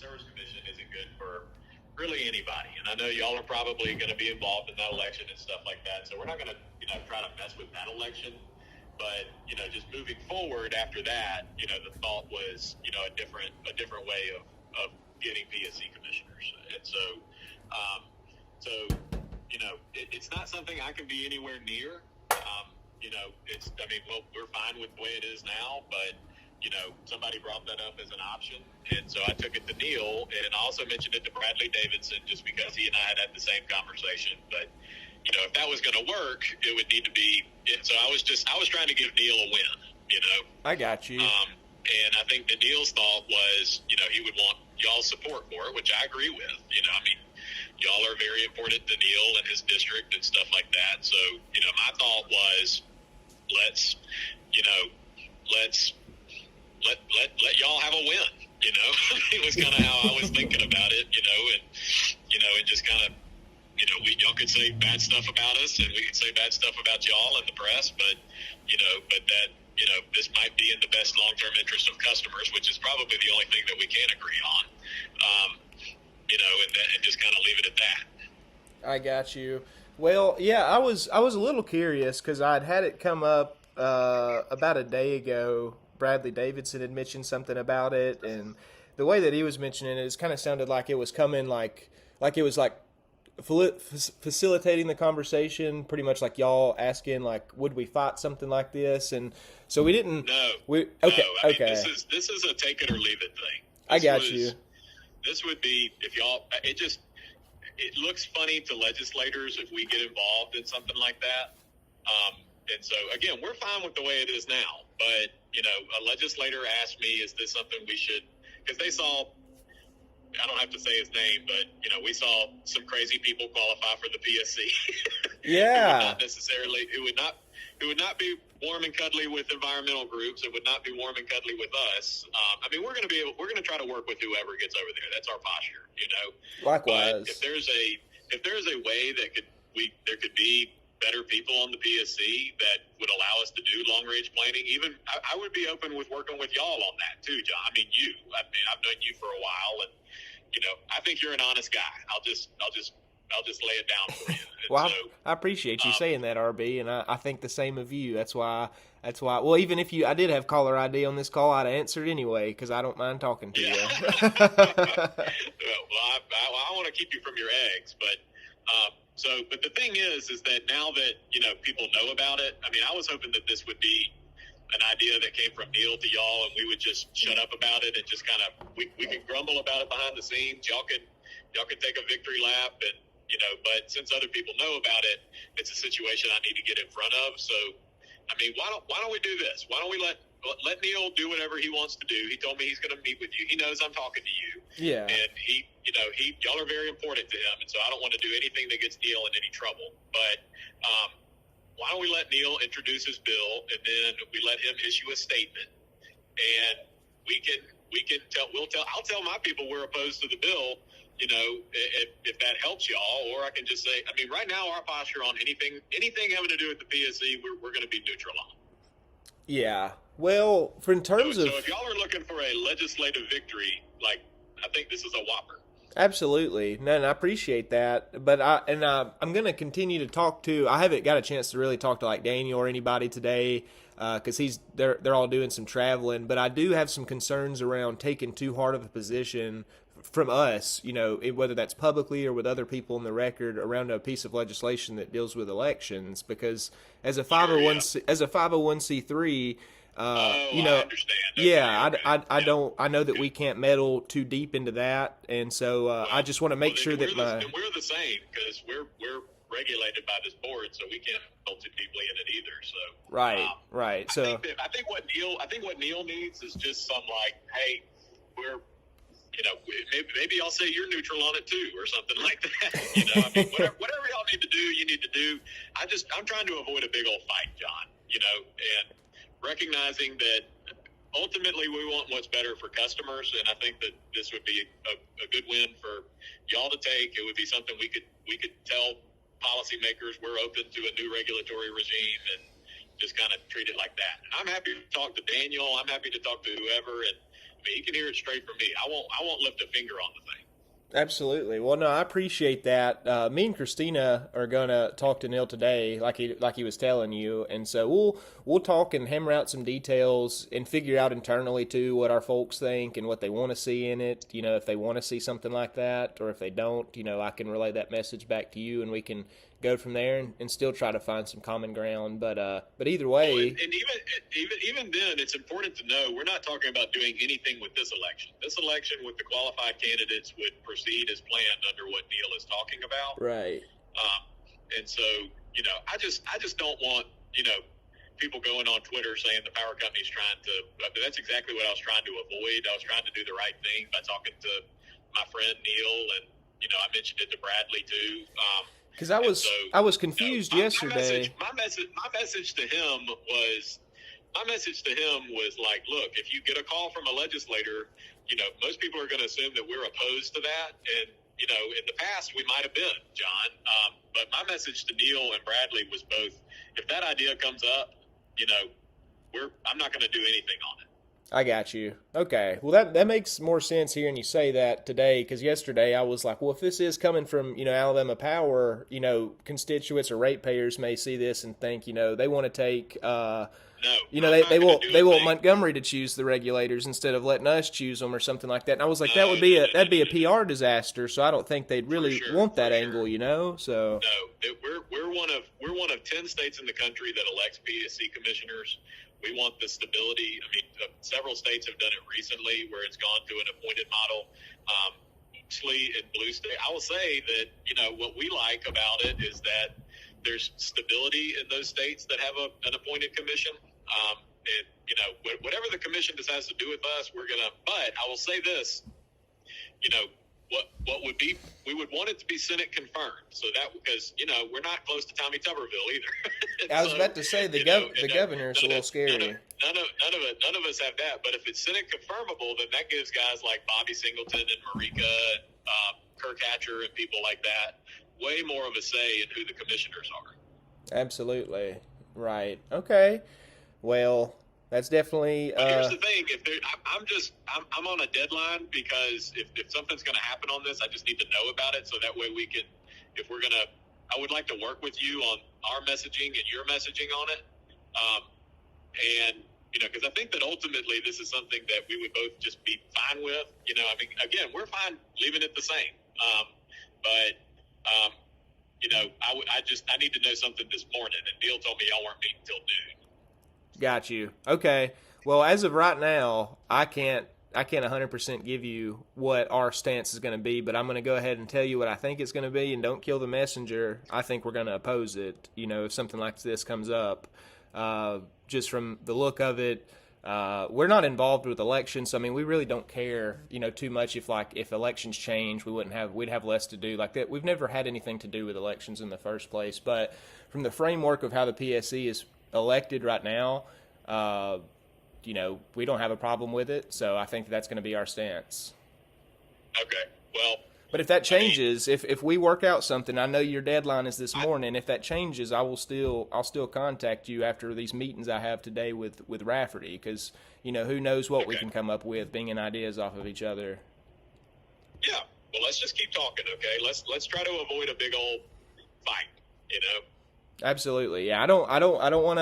Service Commission isn't good for really anybody. And I know y'all are probably going to be involved in that election and stuff like that. So we're not going to, try to mess with that election. But, just moving forward after that, the thought was, a different way of getting PSC commissioners. And so, it's not something I can be anywhere near. We're fine with the way it is now, but, somebody brought that up as an option. And so I took it to Neil, and I also mentioned it to Bradley Davidson just because he and I had the same conversation. But, if that was going to work, it would need to be. So I was trying to give Neil a win, I got you. And I think that Neil's thought was, he would want y'all's support for it, which I agree with. Y'all are very important to Neil and his district and stuff like that. So, my thought was, let's let y'all have a win. It was kind of how I was thinking about it. And just kind of, y'all could say bad stuff about us, and we could say bad stuff about y'all in the press, but that. This might be in the best long-term interest of customers, which is probably the only thing that we can agree on. And just kind of leave it at that. I got you. Well, yeah, I was a little curious because I'd had it come up about a day ago. Bradley Davidson had mentioned something about it, and the way that he was mentioning it, kind of sounded like it was coming like it was like facilitating the conversation, pretty much like y'all asking, like, would we fight something like this? And so we didn't. Okay. This is a take it or leave it thing. I got you. This would be if y'all. It looks funny to legislators if we get involved in something like that. And so again, we're fine with the way it is now. But a legislator asked me, "Is this something we should?" Because they saw. I don't have to say his name, but we saw some crazy people qualify for the PSC. Yeah. It would not be warm and cuddly with environmental groups. It would not be warm and cuddly with us. We're going to try to work with whoever gets over there. That's our posture, Likewise. But if there's a way that there could be better people on the PSC that would allow us to do long range planning, even I would be open with working with y'all on that too, John. I've known you for a while, and I think you're an honest guy. I'll just lay it down for you. Well, so, I appreciate you saying that, RB, and I think the same of you. That's why. Well, even if I did have caller ID on this call, I'd answer it anyway because I don't mind talking to you. Well, I want to keep you from your eggs, but. But the thing is that now that, people know about it, I was hoping that this would be an idea that came from Neil to y'all, and we would just shut up about it and just kind of, we could grumble about it behind the scenes. Y'all could take a victory lap, and, but since other people know about it, it's a situation I need to get in front of. So, why don't we do this? Why don't we let Neil do whatever he wants to do? He told me he's going to meet with you. He knows I'm talking to you. Yeah. And y'all are very important to him. And so I don't want to do anything that gets Neil in any trouble. But why don't we let Neil introduce his bill, and then we let him issue a statement, and I'll tell my people we're opposed to the bill, if that helps y'all, or I can just say, right now our posture on anything having to do with the PSC, we're going to be neutral on. Yeah. Well, so if y'all are looking for a legislative victory, I think this is a whopper. Absolutely. No, and I appreciate that. But I'm going to continue to talk to. I haven't got a chance to really talk to Daniel or anybody today because they're all doing some traveling. But I do have some concerns around taking too hard of a position from us, whether that's publicly or with other people in the record around a piece of legislation that deals with elections. Because as a 501c3. I understand. I don't. I know that we can't meddle too deep into that, and so I just want to make sure that we're the same because we're regulated by this board, so we can't meddle too deeply in it either. So right. So I think what Neil needs is just some hey, we're. Maybe I'll say you're neutral on it too, or something like that. Whatever y'all need to do, you need to do. I'm trying to avoid a big old fight, John. And recognizing that ultimately we want what's better for customers, and I think that this would be a good win for y'all to take. It would be something we could tell policymakers we're open to a new regulatory regime and just kind of treat it like that. And I'm happy to talk to Daniel. I'm happy to talk to whoever, and I mean, he can hear it straight from me. I won't lift a finger on the thing. Absolutely. Well, no, I appreciate that. Me and Christina are gonna talk to Neil today, like he was telling you, and so we'll talk and hammer out some details and figure out internally too what our folks think and what they want to see in it. You know, if they want to see something like that, or if they don't, you know, I can relay that message back to you, and we can go from there and still try to find some common ground. But either way, and even then, it's important to know we're not talking about doing anything with this election. This election with the qualified candidates would proceed as planned under what Neil is talking about. right. And so, you know, I just don't want, you know, people going on Twitter saying the power company's trying to. That's exactly what I was trying to avoid. I was trying to do the right thing by talking to my friend Neil, and you know, I mentioned it to Bradley too. Because I was confused yesterday. My message to him was like, look, if you get a call from a legislator, you know, most people are going to assume that we're opposed to that, and you know, in the past we might have been, John. But my message to Neil and Bradley was both: if that idea comes up, you know, I'm not going to do anything on it. I got you. Okay. Well, that makes more sense hearing you say that today, because yesterday I was like, well, if this is coming from, you know, Alabama Power, you know, constituents or ratepayers may see this and think, you know, they want to take, you know, they want Montgomery to choose the regulators instead of letting us choose them or something like that. And I was like, that'd be a PR disaster. So I don't think they'd really want that angle, you know. So no, we're one of 10 states in the country that elects PSC commissioners. We want the stability. I mean, several states have done it recently where it's gone to an appointed model. Mostly in blue state, I will say that, you know, what we like about it is that there's stability in those states that have an appointed commission. And, you know, whatever the commission decides to do with us, we're going to, but I will say this, you know, what would be, we would want it to be Senate confirmed. So that, because, you know, we're not close to Tommy Tuberville either. I was about to say the governor's a little scary. None of us have that. But if it's Senate confirmable, then that gives guys like Bobby Singleton and Marika, Kirk Hatcher and people like that way more of a say in who the commissioners are. Absolutely. Right. Okay. Well, that's definitely. But here's the thing: I'm on a deadline because if something's going to happen on this, I just need to know about it so that way we can. If we're gonna, I would like to work with you on our messaging and your messaging on it, and you know, because I think that ultimately this is something that we would both just be fine with. You know, I mean, again, we're fine leaving it the same, but. You know, I need to know something this morning, and Neil told me y'all weren't meeting till noon. Got you. Okay. Well, as of right now, I can't 100% give you what our stance is going to be, but I'm going to go ahead and tell you what I think it's going to be, and don't kill the messenger. I think we're going to oppose it, you know, if something like this comes up. Just from the look of it, we're not involved with elections, so I mean, we really don't care, you know, too much if elections change, we'd have less to do like that. We've never had anything to do with elections in the first place, but from the framework of how the PSC is elected right now, you know, we don't have a problem with it, so I think that's going to be our stance. Okay, well. But if that changes, if we work out something, I know your deadline is this morning. If that changes, I'll still contact you after these meetings I have today with Rafferty, because you know, who knows what we can come up with, bringing ideas off of each other. Yeah, well, let's just keep talking, okay? Let's try to avoid a big old fight, you know. Absolutely, yeah. I don't want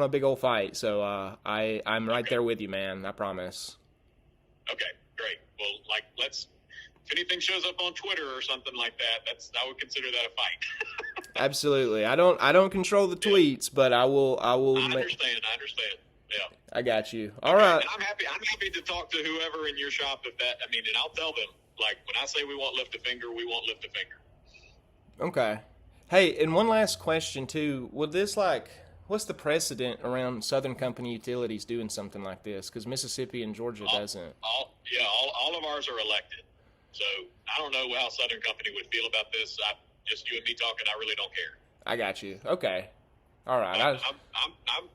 a big old fight. So I'm right there with you, man. I promise. Okay, great. Well, like, if anything shows up on Twitter or something like that, I would consider that a fight. Absolutely. I don't control the tweets, but I will. I understand. Yeah. I got you. All right. And I'm happy to talk to whoever in your shop and I'll tell them, like, when I say we won't lift a finger, we won't lift a finger. Okay. Hey, and one last question too. Would this what's the precedent around Southern Company Utilities doing something like this? Because Mississippi and Georgia doesn't. All of ours are elected. So I don't know how Southern Company would feel about this. Just you and me talking, I really don't care. I got you. Okay. All right.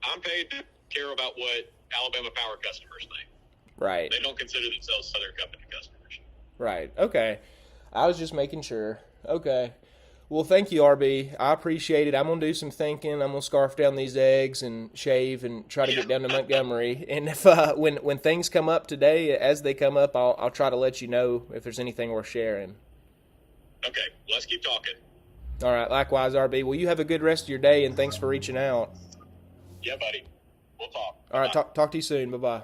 I'm paid to care about what Alabama Power customers think. Right. They don't consider themselves Southern Company customers. Right. Okay. I was just making sure. Okay. Well, thank you, RB. I appreciate it. I'm gonna do some thinking. I'm gonna scarf down these eggs and shave and try to get down to Montgomery. And if when things come up today, as they come up, I'll try to let you know if there's anything worth sharing. Okay, let's keep talking. All right. Likewise, RB. Well, you have a good rest of your day, and thanks for reaching out. Yeah, buddy. We'll talk. All right. Bye. Talk to you soon. Bye bye.